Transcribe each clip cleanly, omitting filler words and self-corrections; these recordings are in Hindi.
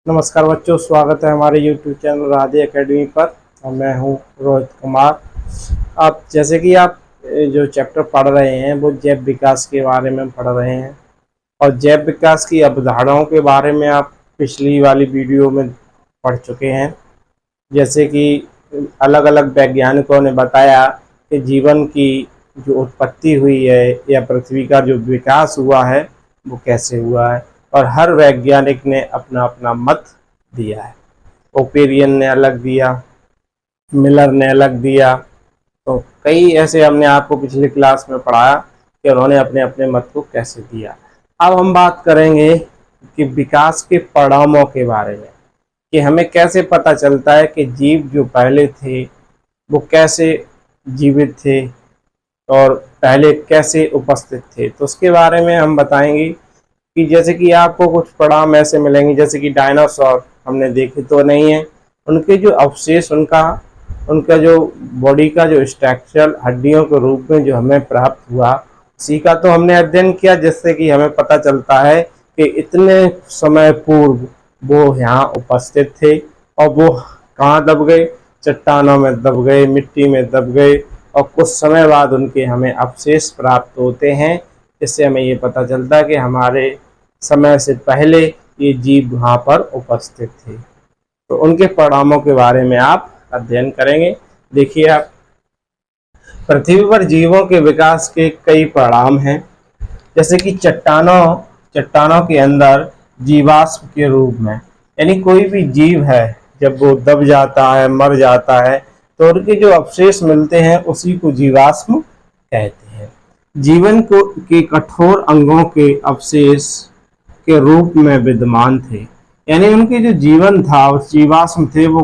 नमस्कार बच्चों, स्वागत है हमारे YouTube चैनल राधे एकेडमी पर। और मैं हूं रोहित कुमार। आप जैसे कि आप जो चैप्टर पढ़ रहे हैं वो जैव विकास के बारे में पढ़ रहे हैं और जैव विकास की अवधारणाओं के बारे में आप पिछली वाली वीडियो में पढ़ चुके हैं। जैसे कि अलग अलग वैज्ञानिकों ने बताया कि जीवन की जो उत्पत्ति हुई है या पृथ्वी का जो विकास हुआ है वो कैसे हुआ है, और हर वैज्ञानिक ने अपना अपना मत दिया है। ओपेरियन ने अलग दिया, मिलर ने अलग दिया, तो कई ऐसे हमने आपको पिछली क्लास में पढ़ाया कि उन्होंने अपने अपने मत को कैसे दिया। अब हम बात करेंगे कि विकास के परिणामों के बारे में, कि हमें कैसे पता चलता है कि जीव जो पहले थे वो कैसे जीवित थे और पहले कैसे उपस्थित थे। तो उसके बारे में हम बताएंगे कि जैसे कि आपको कुछ परिणाम ऐसे मिलेंगे, जैसे कि डायनासोर हमने देखे तो नहीं है, उनके जो अवशेष, उनका जो बॉडी का जो स्ट्रक्चर हड्डियों के रूप में जो हमें प्राप्त हुआ, उसी का तो हमने अध्ययन किया, जिससे कि हमें पता चलता है कि इतने समय पूर्व वो यहाँ उपस्थित थे और वो कहाँ दब गए, चट्टानों में दब गए, मिट्टी में दब गए, और कुछ समय बाद उनके हमें अवशेष प्राप्त होते हैं। इससे हमें ये पता चलता है कि हमारे समय से पहले ये जीव वहाँ पर उपस्थित थे। तो उनके परिणामों के बारे में आप अध्ययन करेंगे। देखिए, आप पृथ्वी पर जीवों के विकास के कई परिणाम हैं। जैसे कि चट्टानों के अंदर जीवाश्म के रूप में, यानी कोई भी जीव है जब वो दब जाता है, मर जाता है, तो उनके जो अवशेष मिलते हैं उसी को जीवाश्म कहते हैं। जीवन को के कठोर अंगों के अवशेष के रूप में विद्यमान थे, यानी उनके जो जीवन था, उस जीवाश्म थे, वो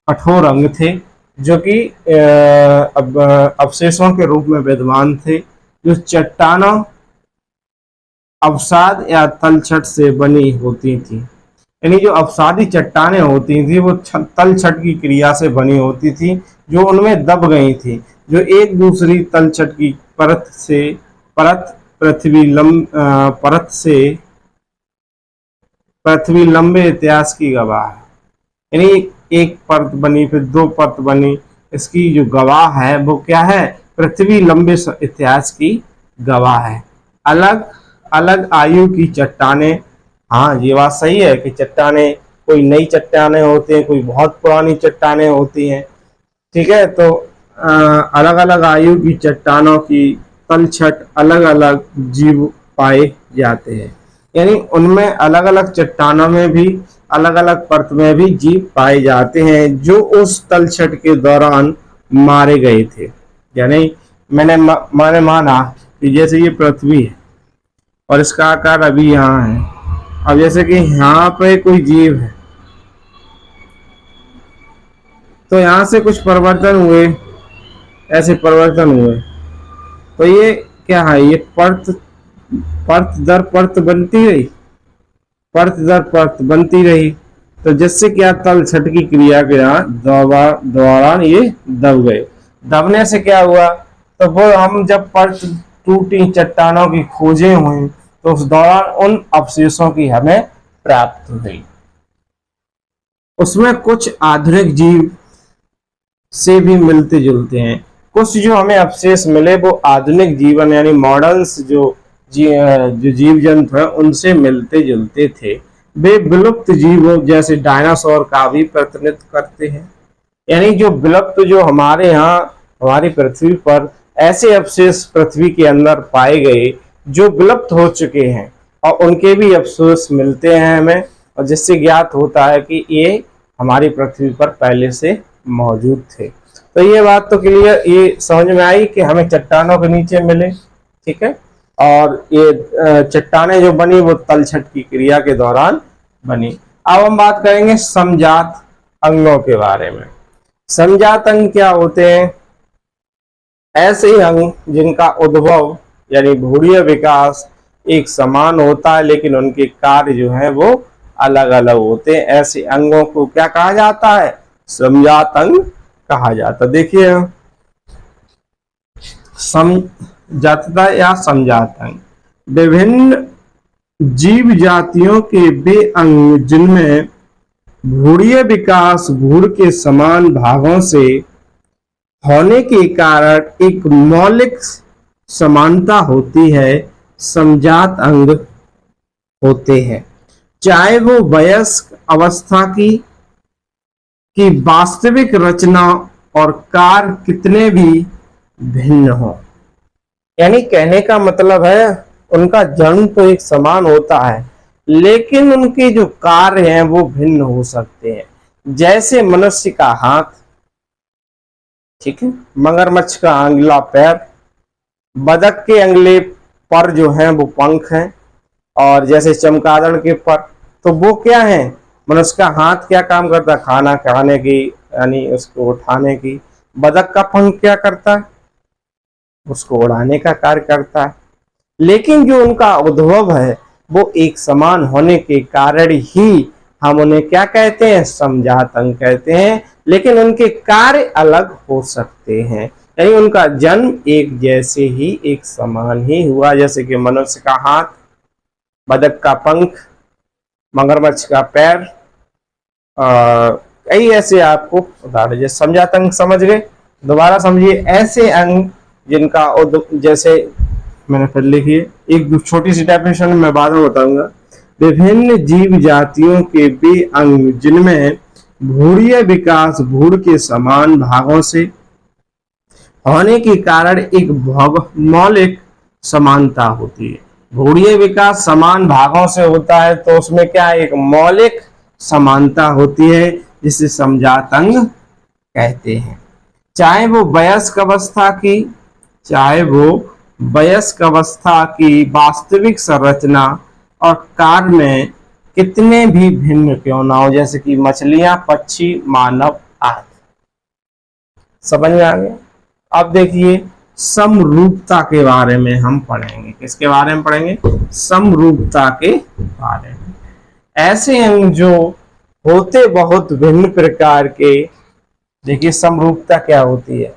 कठोर अंग थे जो कि अवशेषों के रूप में विद्यमान थे, जो चट्टानों, अवसाद या तलछट से बनी होती थी। यानी जो अवसादी चट्टानें होती थी वो तलछट की क्रिया से बनी होती थी, जो उनमें दब गई थी, जो एक दूसरी तलछट की परत पृथ्वी लंबे इतिहास की गवाह है। यानी एक परत बनी, फिर दो परत बनी, इसकी जो गवाह है वो क्या है? पृथ्वी लंबे इतिहास की गवाह है। अलग अलग आयु की चट्टानें, हाँ ये बात सही है कि चट्टानें, कोई नई चट्टानें होती हैं, कोई बहुत पुरानी चट्टानें होती हैं, ठीक है। तो अलग अलग आयु की चट्टानों की तलछट अलग अलग जीव पाए जाते हैं, यानी उनमें अलग अलग चट्टानों में भी अलग अलग परत में भी जीव पाए जाते हैं जो उस तलछट के दौरान मारे गए थे। यानी मैंने माना कि जैसे ये पृथ्वी है और इसका आकार अभी यहाँ है, अब जैसे कि यहाँ पे कोई जीव है तो यहाँ से कुछ परिवर्तन हुए, ऐसे परिवर्तन हुए, तो ये क्या है? ये परत परत दर परत बनती रही, परत दर परत बनती रही, तो जिससे क्या, तलछट की क्रिया के दौरान ये दब गए। दबने से क्या हुआ? तो वो हम जब परत टूटी चट्टानों की खोजें हुई तो उस दौरान उन अवशेषों की हमें प्राप्त हुई। उसमें कुछ आधुनिक जीव से भी मिलते जुलते हैं। कुछ जो हमें अवशेष मिले वो आधुनिक जीवन यानी मॉडर्न्स जो जीव जंतु हैं उनसे मिलते जुलते थे। वे विलुप्त जीवों जैसे डायनासोर का भी प्रतिनिधित्व करते हैं। यानी जो विलुप्त, जो हमारे यहाँ हमारी पृथ्वी पर ऐसे अवशेष पृथ्वी के अंदर पाए गए जो विलुप्त हो चुके हैं, और उनके भी अवशेष मिलते हैं हमें, और जिससे ज्ञात होता है कि ये हमारी पृथ्वी पर पहले से मौजूद थे। तो ये बात तो क्लियर, ये समझ में आई कि हमें चट्टानों के नीचे मिले, ठीक है, और ये चट्टानें जो बनी वो तलछट की क्रिया के दौरान बनी। अब हम बात करेंगे समजात अंगों के बारे में। समजात अंग क्या होते हैं? ऐसे अंग जिनका उद्भव यानी भ्रूणीय विकास एक समान होता है, लेकिन उनके कार्य जो है वो अलग अलग होते हैं। ऐसे अंगों को क्या कहा जाता है? समजात अंग कहा जाता है। देखिए, समजातता या समजात अंग विभिन्न जीव जातियों के वे अंग जिनमें भ्रूणीय विकास भ्रूण के समान भागों से होने के कारण एक मौलिक समानता होती है, समजात अंग होते हैं। चाहे वो वयस्क अवस्था की वास्तविक रचना और कार्य कितने भी भिन्न हो। यानी कहने का मतलब है उनका जन्म तो एक समान होता है, लेकिन उनके जो कार्य हैं वो भिन्न हो सकते हैं। जैसे मनुष्य का हाथ, ठीक है, मगरमच्छ का अगला पैर, बतख के अगले पर जो हैं वो पंख हैं, और जैसे चमगादड़ के पर, तो वो क्या है, मनुष्य का हाथ क्या काम करता है, खाना खाने की यानी उसको उठाने की। बतख का पंख क्या करता है, उसको उड़ाने का कार्य करता है। लेकिन जो उनका उद्भव है वो एक समान होने के कारण ही हम उन्हें क्या कहते हैं, समजात अंग कहते हैं। लेकिन उनके कार्य अलग हो सकते हैं, यानी उनका जन्म एक जैसे ही एक समान ही हुआ। जैसे कि मनुष्य का हाथ, बतख का पंख, मगरमच्छ का पैर, कई ऐसे आपको उदाहरण। जैसे समजात अंग समझ गए, दोबारा समझिए। ऐसे अंग जिनका जैसे मैंने फिर लिखी है, एक छोटी सी डेफिनेशन मैं बाद में बताऊंगा। विभिन्न जीव जातियों के वे अंग जिनमें भ्रूणीय विकास भ्रूण के समान भागों से होने के कारण एक मौलिक समानता होती है। भ्रूणीय विकास समान भागों से होता है तो उसमें क्या, एक मौलिक समानता होती है, जिसे समजात अंग कहते हैं। चाहे वो वयस्क अवस्था की वास्तविक संरचना और कार्य में कितने भी भिन्न क्यों ना हो, जैसे कि मछलियां, पक्षी, मानव आदि। समझ में आ गया। अब देखिए समरूपता के बारे में हम पढ़ेंगे। किसके बारे में पढ़ेंगे, समरूपता के बारे में। ऐसे अंग जो होते बहुत भिन्न प्रकार के, देखिए समरूपता क्या होती है।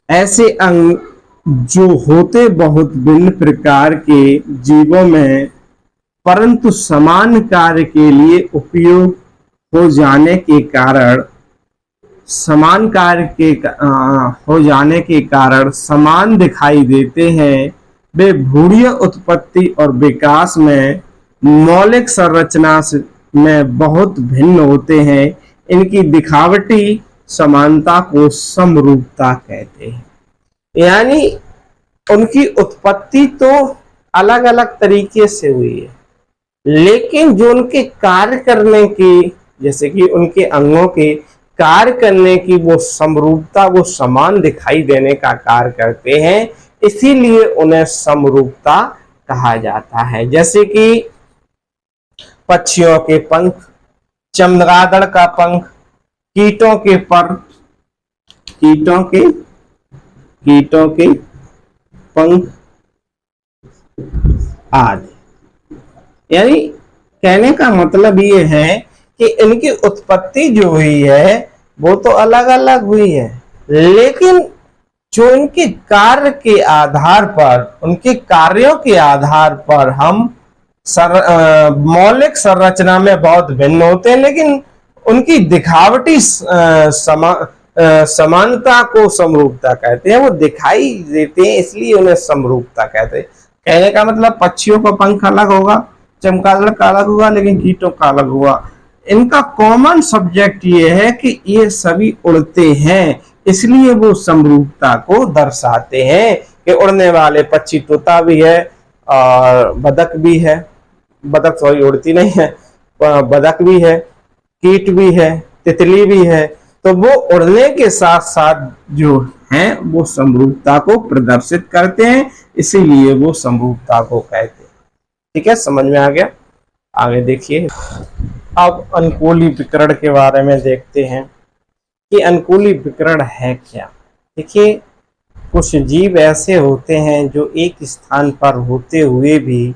ऐसे अंग जो होते बहुत भिन्न प्रकार के जीवों में, परंतु समान कार्य के लिए उपयोग हो जाने के कारण समान दिखाई देते हैं। वे भ्रूणीय उत्पत्ति और विकास में मौलिक संरचना में बहुत भिन्न होते हैं। इनकी दिखावटी समानता को समरूपता कहते हैं। यानी उनकी उत्पत्ति तो अलग अलग तरीके से हुई है, लेकिन जो उनके कार्य करने की, जैसे कि उनके अंगों के कार्य करने की वो समरूपता, वो समान दिखाई देने का कार्य करते हैं, इसीलिए उन्हें समरूपता कहा जाता है। जैसे कि पक्षियों के पंख, चमगादड़ का पंख, कीटों के पर, कीटों के पंख आदि। यानी कहने का मतलब ये है कि इनकी उत्पत्ति जो हुई है वो तो अलग अलग हुई है, लेकिन जो इनके कार्य के आधार पर, उनके कार्यों के आधार पर हम मौलिक संरचना में बहुत भिन्न होते हैं, लेकिन उनकी दिखावटी समानता को समरूपता कहते हैं। वो दिखाई देते हैं, इसलिए उन्हें समरूपता कहते हैं। कहने का मतलब पक्षियों का पंख अलग होगा, चमगादड़ का अलग होगा, लेकिन कीटों का अलग होगा। इनका कॉमन सब्जेक्ट ये है कि ये सभी उड़ते हैं, इसलिए वो समरूपता को दर्शाते हैं कि उड़ने वाले पक्षी तोता भी है और बतख भी है, बतख सॉरी उड़ती नहीं है, बतख भी है, कीट भी है, तितली भी है। तो वो उड़ने के साथ साथ जो हैं वो समरूपता को प्रदर्शित करते हैं, इसीलिए वो समरूपता को कहते हैं। ठीक है, समझ में आ गया। आगे देखिए, अब अनुकूली विकर्ण के बारे में देखते हैं कि अनुकूली विकर्ण है क्या। देखिए, कुछ जीव ऐसे होते हैं जो एक स्थान पर होते हुए भी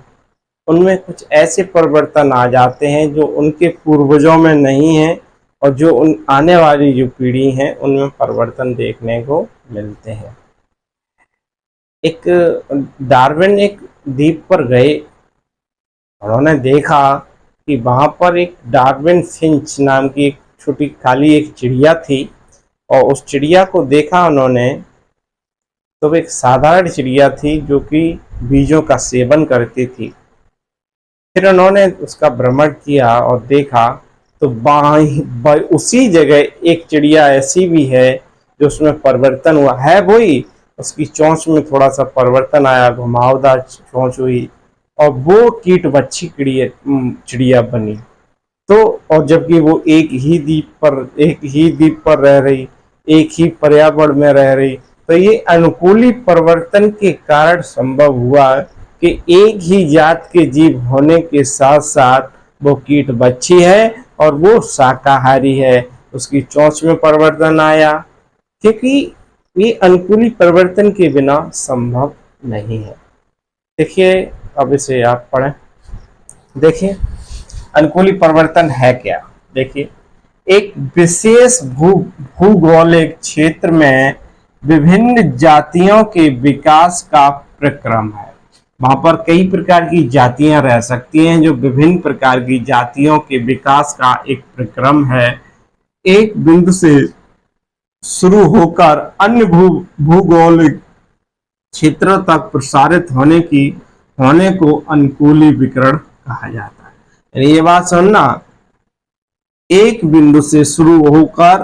उनमें कुछ ऐसे परिवर्तन आ जाते हैं जो उनके पूर्वजों में नहीं है, और जो उन आने वाली जो पीढ़ी है उनमें परिवर्तन देखने को मिलते हैं। एक डार्विन एक द्वीप पर गए, उन्होंने देखा कि वहां पर एक डार्विन फिंच नाम की एक छोटी काली एक चिड़िया थी। और उस चिड़िया को देखा उन्होंने तो वो एक साधारण चिड़िया थी जो कि बीजों का सेवन करती थी। फिर उन्होंने उसका भ्रमण किया और देखा तो उसी जगह एक चिड़िया ऐसी भी है जो उसमें परिवर्तन हुआ है। वही उसकी चोंच में थोड़ा सा परिवर्तन आया, घुमावदार चोंच हुई और वो कीट बच्ची चिड़िया बनी। तो और जबकि वो एक ही द्वीप पर रह रही, एक ही पर्यावरण में रह रही, तो ये अनुकूली परिवर्तन के कारण संभव हुआ कि एक ही जात के जीव होने के साथ साथ वो कीट बच्ची है और वो शाकाहारी है। उसकी चोंच में परिवर्तन आया, क्योंकि ये अनुकूली परिवर्तन के बिना संभव नहीं है। देखिए, अब इसे आप पढ़ें। देखिए, अनुकूली परिवर्तन है क्या। देखिए, एक विशेष भूगोलिक क्षेत्र में विभिन्न जातियों के विकास का प्रक्रम है। वहां पर कई प्रकार की जातियां रह सकती हैं, जो विभिन्न प्रकार की जातियों के विकास का एक प्रक्रम है। एक बिंदु से शुरू होकर अन्य भूगोलिक क्षेत्रों तक प्रसारित होने को अनुकूली विकरण कहा जाता है। यानी ये बात सुनना, एक बिंदु से शुरू होकर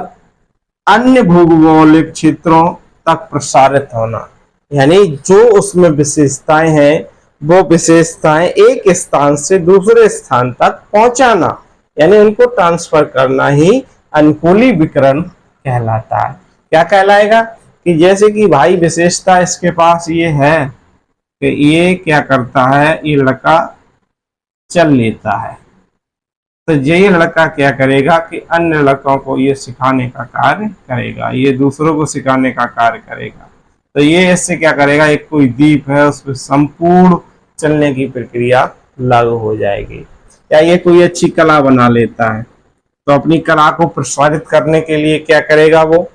अन्य भूगोलिक क्षेत्रों तक प्रसारित होना, यानी जो उसमें विशेषताएं हैं वो विशेषताएं एक स्थान से दूसरे स्थान तक पहुंचाना, यानी उनको ट्रांसफर करना ही अनुकूली विकरण कहलाता है। क्या कहलाएगा कि जैसे कि भाई विशेषता इसके पास ये है कि ये क्या करता है, ये लड़का चल लेता है, तो ये लड़का क्या करेगा कि अन्य लड़कों को ये सिखाने का कार्य करेगा, ये दूसरों को सिखाने का कार्य करेगा। तो ये इससे क्या करेगा, एक कोई द्वीप है उस पर संपूर्ण चलने की प्रक्रिया लागू हो जाएगी। या ये कोई अच्छी कला बना लेता है तो अपनी कला को प्रसारित करने के लिए क्या करेगा, वो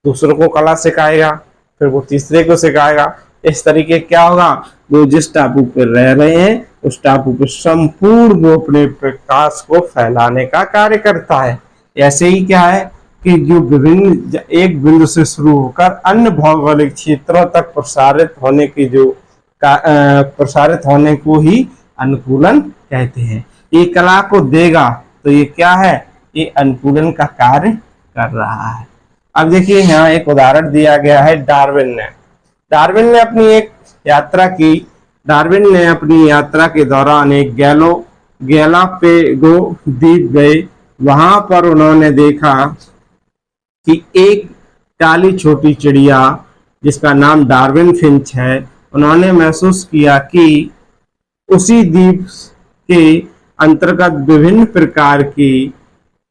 दूसरों को कला सिखाएगा, फिर वो तीसरे को सिखाएगा। इस तरीके क्या होगा, वो जिस टापू पर रह रहे हैं उस टापू पर संपूर्ण वो अपने प्रकाश को फैलाने का कार्य करता है। ऐसे ही क्या है कि जो विभिन्न एक बिंदु से शुरू होकर अन्य भौगोलिक क्षेत्रों तक प्रसारित होने को ही अनुकूलन कहते हैं। ये कला को देगा तो ये क्या है, ये अनुकूलन का कार्य कर रहा है। अब देखिए, यहाँ एक उदाहरण दिया गया है डार्विन ने अपनी एक यात्रा की। डार्विन ने अपनी यात्रा के दौरान एक गैलापेगो द्वीप गए। वहां पर उन्होंने देखा कि एक काली छोटी चिड़िया जिसका नाम डार्विन फिंच है, उन्होंने महसूस किया कि उसी द्वीप के अंतर्गत विभिन्न प्रकार की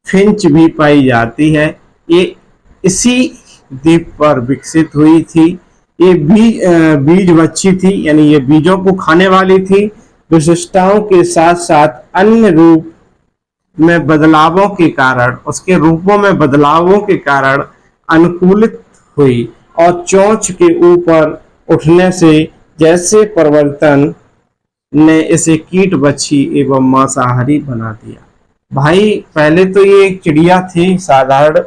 फिंच भी पाई जाती है। ये इसी द्वीप पर विकसित हुई थी। ये बीज बच्ची थी, यानी ये बीजों को खाने वाली थी। विशिष्टताओं के साथ साथ अन्य रूप में बदलावों के कारण, उसके रूपों में बदलावों के कारण अनुकूलित हुई और चोंच के ऊपर उठने से जैसे परिवर्तन ने इसे कीट बच्ची एवं मांसाहारी बना दिया। भाई पहले तो ये एक चिड़िया थी साधारण,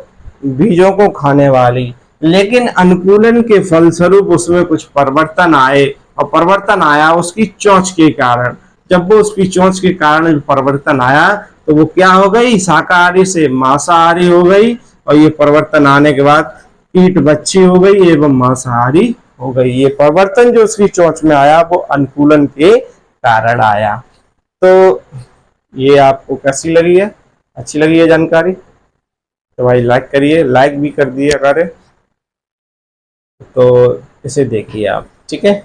बीजों को खाने वाली, लेकिन अनुकूलन के फलस्वरूप उसमें कुछ परिवर्तन आए और परिवर्तन आया उसकी चोंच के कारण। जब वो उसकी चोंच के कारण परिवर्तन आया तो वो क्या हो गई, शाकाहारी से मांसाहारी हो गई। और ये परिवर्तन आने के बाद कीट बच्ची हो गई एवं मांसाहारी हो गई। ये परिवर्तन जो उसकी चोंच में आया वो अनुकूलन के कारण आया। तो ये आपको कैसी लगी है, अच्छी लगी है जानकारी? तो भाई लाइक करिए, लाइक भी कर दिया करें। तो इसे देखिए आप, ठीक है।